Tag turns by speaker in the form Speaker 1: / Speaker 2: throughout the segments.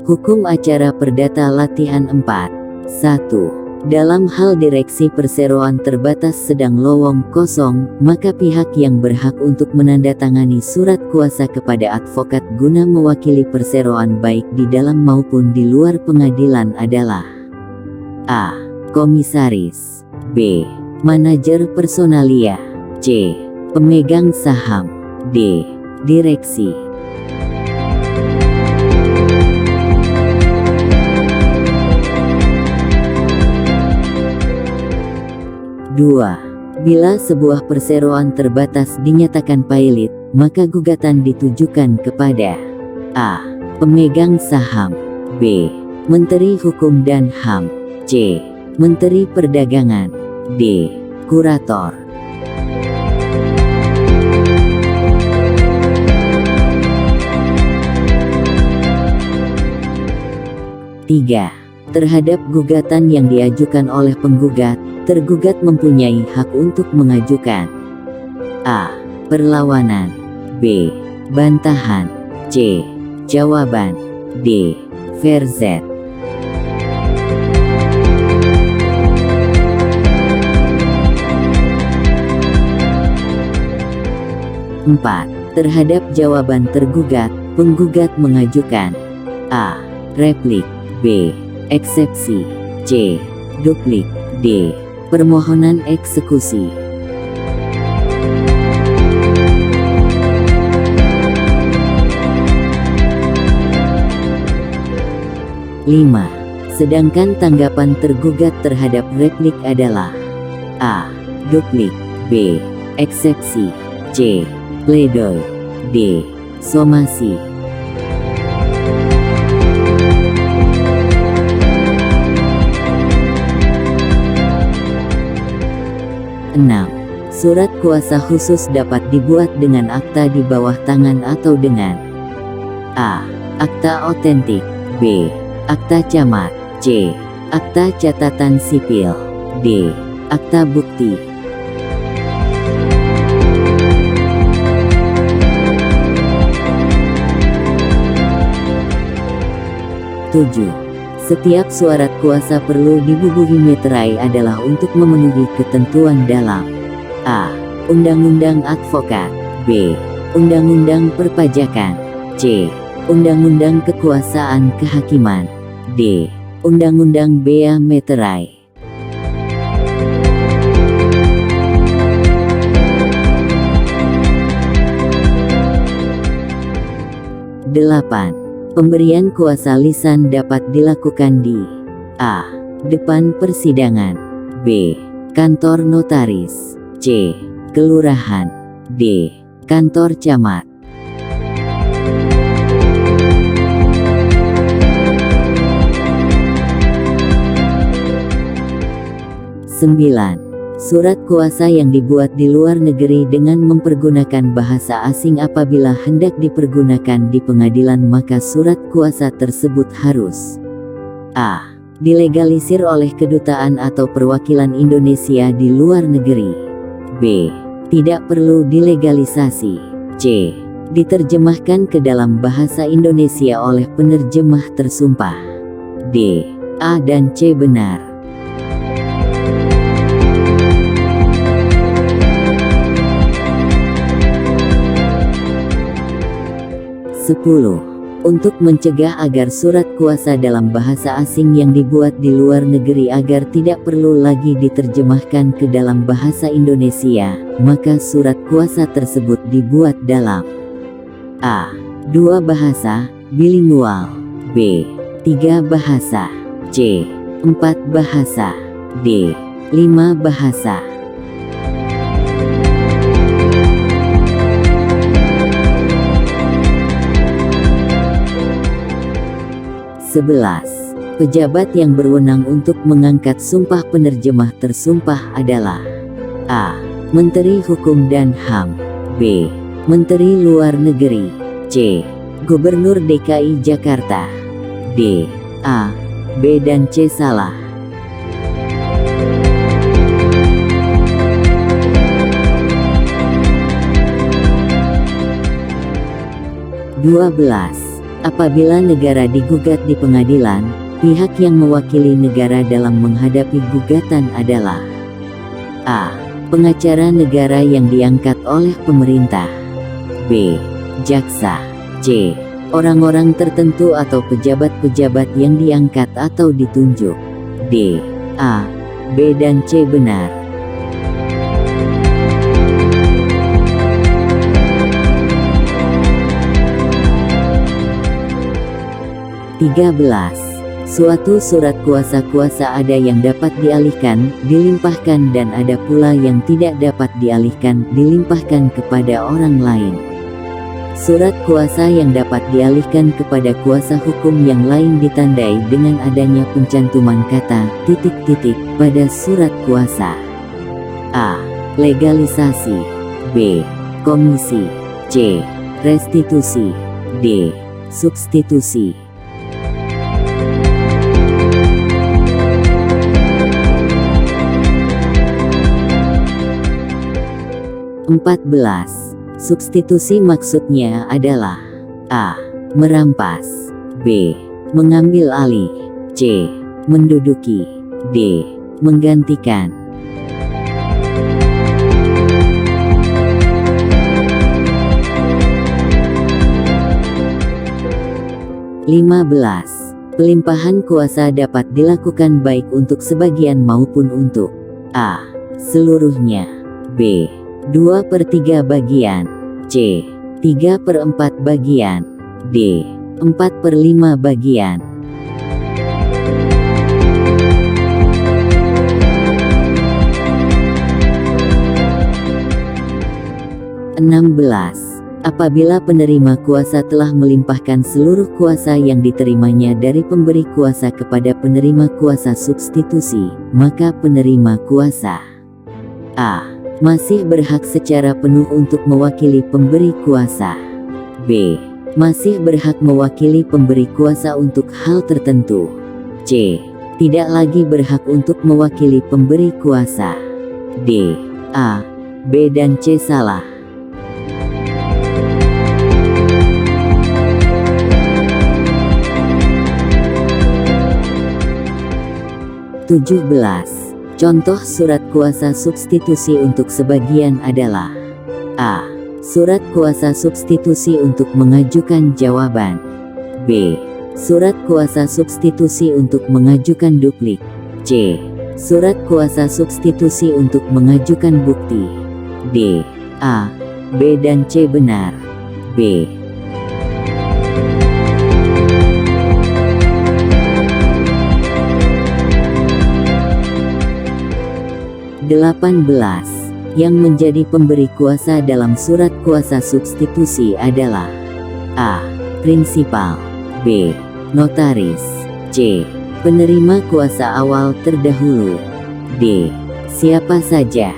Speaker 1: Hukum acara perdata latihan 4. 1. Dalam hal direksi perseroan terbatas sedang lowong kosong, maka pihak yang berhak untuk menandatangani surat kuasa kepada advokat guna mewakili perseroan baik di dalam maupun di luar pengadilan adalah A. Komisaris, B. Manajer personalia, C. Pemegang saham, D. Direksi. 2. Bila sebuah perseroan terbatas dinyatakan pailit, maka gugatan ditujukan kepada A. Pemegang saham, B. Menteri Hukum dan HAM, C. Menteri Perdagangan, D. Kurator. 3. Terhadap gugatan yang diajukan oleh penggugat, tergugat mempunyai hak untuk mengajukan A. Perlawanan, B. Bantahan, C. Jawaban, D. Verzet. 4. Terhadap jawaban tergugat, penggugat mengajukan A. Replik, B. Eksepsi, C. Duplik, D. Permohonan eksekusi. 5. Sedangkan tanggapan tergugat terhadap replik adalah A. Duplik, B. Eksepsi, C. Pledoi, D. Somasi. 6. Surat kuasa khusus dapat dibuat dengan akta di bawah tangan atau dengan A. Akta otentik, B. Akta camat, C. Akta catatan sipil, D. Akta bukti. 7. Setiap surat kuasa perlu dibubuhi meterai adalah untuk memenuhi ketentuan dalam A. Undang-Undang Advokat, B. Undang-Undang Perpajakan, C. Undang-Undang Kekuasaan Kehakiman, D. Undang-Undang Bea Meterai. 8. Pemberian kuasa lisan dapat dilakukan di A. Depan persidangan, B. Kantor notaris, C. Kelurahan, D. Kantor camat. 9. Surat kuasa yang dibuat di luar negeri dengan mempergunakan bahasa asing apabila hendak dipergunakan di pengadilan maka surat kuasa tersebut harus A. Dilegalisir oleh kedutaan atau perwakilan Indonesia di luar negeri, B. Tidak perlu dilegalisasi, C. Diterjemahkan ke dalam bahasa Indonesia oleh penerjemah tersumpah, D. A dan C benar. 10. Untuk mencegah agar surat kuasa dalam bahasa asing yang dibuat di luar negeri agar tidak perlu lagi diterjemahkan ke dalam bahasa Indonesia, maka surat kuasa tersebut dibuat dalam A. 2 bahasa, bilingual, B. 3 bahasa, C. 4 bahasa, D. 5 bahasa. 11. Pejabat yang berwenang untuk mengangkat sumpah penerjemah tersumpah adalah A. Menteri Hukum dan HAM, B. Menteri Luar Negeri, C. Gubernur DKI Jakarta, D. A, B dan C salah. 12. Apabila negara digugat di pengadilan, pihak yang mewakili negara dalam menghadapi gugatan adalah A. Pengacara negara yang diangkat oleh pemerintah. B. Jaksa. C. Orang-orang tertentu atau pejabat-pejabat yang diangkat atau ditunjuk. D. A, B dan C benar. (13) Suatu surat kuasa ada yang dapat dialihkan, dilimpahkan dan ada pula yang tidak dapat dialihkan, dilimpahkan kepada orang lain. Surat kuasa yang dapat dialihkan kepada kuasa hukum yang lain ditandai dengan adanya pencantuman kata titik-titik pada surat kuasa. A. Legalisasi. B. Komisi. C. Restitusi. D. Substitusi. 14. Substitusi maksudnya adalah A. Merampas. B. Mengambil alih. C. Menduduki. D. Menggantikan. (15) Pelimpahan kuasa dapat dilakukan baik untuk sebagian maupun untuk A. Seluruhnya. B. 2/3 bagian. C. 3/4 bagian. D. 4/5 bagian. (16) Apabila penerima kuasa telah melimpahkan seluruh kuasa yang diterimanya dari pemberi kuasa kepada penerima kuasa substitusi, maka penerima kuasa A. Masih berhak secara penuh untuk mewakili pemberi kuasa. B. Masih berhak mewakili pemberi kuasa untuk hal tertentu. C. Tidak lagi berhak untuk mewakili pemberi kuasa. D. A, B dan C salah. (17) Contoh surat kuasa substitusi untuk sebagian adalah A. Surat kuasa substitusi untuk mengajukan jawaban. B. Surat kuasa substitusi untuk mengajukan duplik. C. Surat kuasa substitusi untuk mengajukan bukti. D. A, B dan C benar. B. 18. Yang menjadi pemberi kuasa dalam surat kuasa substitusi adalah A. Prinsipal. B. Notaris. C. Penerima kuasa awal terdahulu. D. Siapa saja.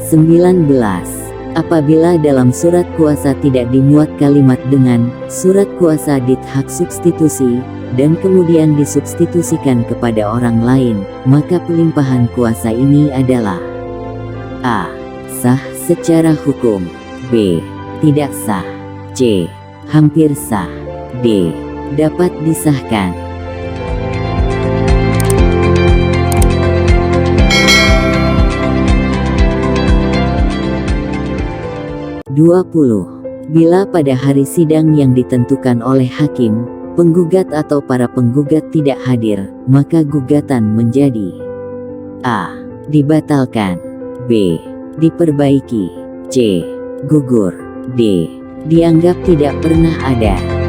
Speaker 1: (19) Apabila dalam surat kuasa tidak dimuat kalimat dengan surat kuasa dit hak substitusi, dan kemudian disubstitusikan kepada orang lain, maka pelimpahan kuasa ini adalah A. Sah secara hukum. B. Tidak sah. C. Hampir sah. D. Dapat disahkan. 20. Bila pada hari sidang yang ditentukan oleh hakim, penggugat atau para penggugat tidak hadir, maka gugatan menjadi A. Dibatalkan. B. Diperbaiki. C. Gugur. D. Dianggap tidak pernah ada.